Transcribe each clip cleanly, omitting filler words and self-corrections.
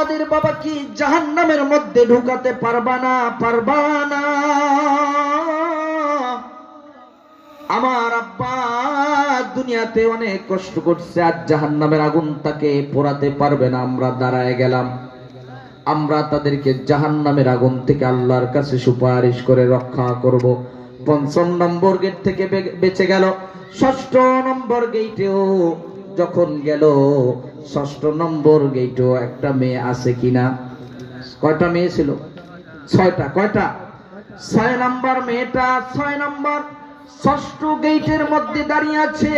আমাদের বাবা কি জাহান্নামের মধ্যে ঢুকাতে পারবা না? পারবা না। আমার আব্বা দুনিয়াতে অনেক কষ্ট করছে, আজ জাহান্নামের আগুন তাকে পোড়াতে পারবে না। আমরা দাঁড়ায় গেলাম, আমরা তাদেরকে জাহান্নামের আগুন থেকে আল্লাহর কাছে সুপারিশ করে রক্ষা করব। ৫ম নম্বর গেট থেকে বেঁচে গেল। ৬ষ্ঠ নম্বর গেটেও যখন গেল, ৬ষ্ঠ নম্বর গেটেও একটা মেয়ে আছে কিনা? কয়টা মেয়ে ছিল? ৬টা। কয়টা? ৬ নম্বর মেয়েটা ৬ নম্বর ৬ষ্ঠ গেটের মধ্যে দাঁড়িয়ে আছে।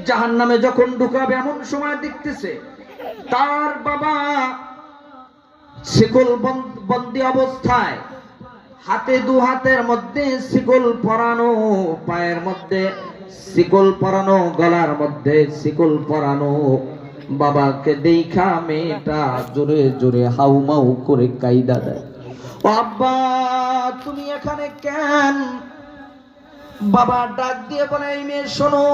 জাহান্নামে যখন ঢুকাবে এমন সময় দেখতেছে তার বাবা শিকল বন্দি অবস্থায়, হাতে দু হাতের মধ্যে শিকল পরানো, পায়ের মধ্যে শিকল পরানো, গলার মধ্যে শিকল পরানো। বাবাকে দেখা মেয়েটা জোরে জোরে হাউমাউ করে কাইদা দেয়, ও আব্বা তুমি এখানে কেন? বাবা ডাক দিয়ে বলে, এই মেয়ে শোনো,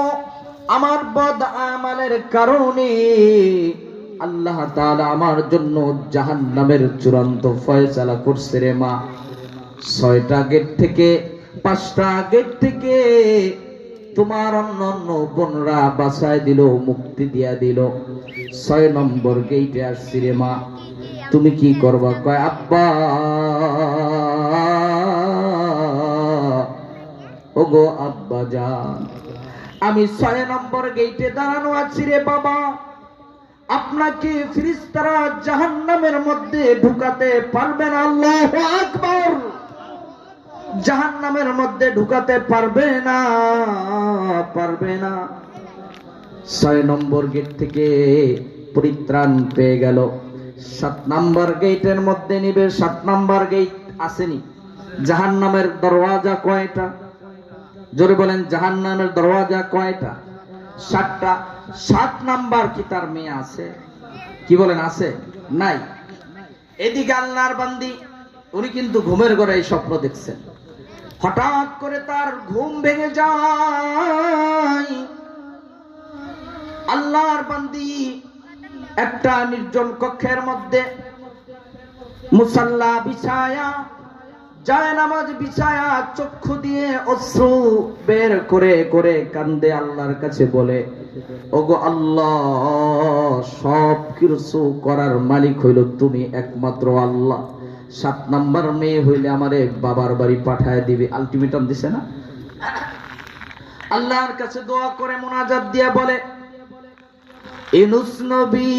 আমার বদ আমালের কারণে আল্লাহ তাআলা আমার জন্য জাহান্নামের চূড়ান্ত ফয়সালা করছে রে মা। ৬টা গেট থেকে ৫টা গেট থেকে তোমার অন্য বোনরা বাঁচায় দিল, মুক্তি দিয়া দিল। ৬ নম্বর গেটে আসছি রে মা, তুমি কি করবা? কয় আব্বা ওগো আব্বা জান, আমি ৬ নম্বর গেটে দাঁড়ানো আছি রে বাবা, আপনাকে ফেরেশতারা জাহান্নামের মধ্যে ঢুকাতে পারবে না। আল্লাহু আকবার। জাহান্নামের মধ্যে ঢুকাতে পারবে না, পারবে না। ৬ নম্বর গেট থেকে পরিত্রাণ পেয়ে গেল। ৭ নম্বর গেটের মধ্যে নিবে। ৭ নম্বর গেট আসেনি। জাহান্নামের দরওয়াজা কয়টা? জোরে বলেন, জাহান্নামের দরওয়াজা কয়টা? ৭টা। ৭ নাম্বার কি তার মেয়ে আছে? কি বলেন, আছে? নাই। এদিকে আল্লাহর বান্দি, উনি কিন্তু ঘুমের ঘরে এই স্বপ্ন দেখছেন। হঠাৎ করে তার ঘুম ভেঙে যায়। আল্লাহর বান্দি একটা নির্জন কক্ষের মধ্যে মুসাল্লা বিছায়া, জায়নামাজ বিছায়া, চক্ষু দিয়ে অশ্রু বের করে করে কান্দে, আল্লাহর কাছে বলে, ওগো আল্লাহ, সব কিছু করার মালিক হইল তুমি, একমাত্র আল্লাহ। ৭ নাম্বার মেয়ে হইলে আমারে বাবার বাড়ি পাঠায় দিবে। আলটিমেটাম দিছে না? আল্লাহর কাছে দোয়া করে মোনাজাত দিয়া বলে, ইউনূস নবী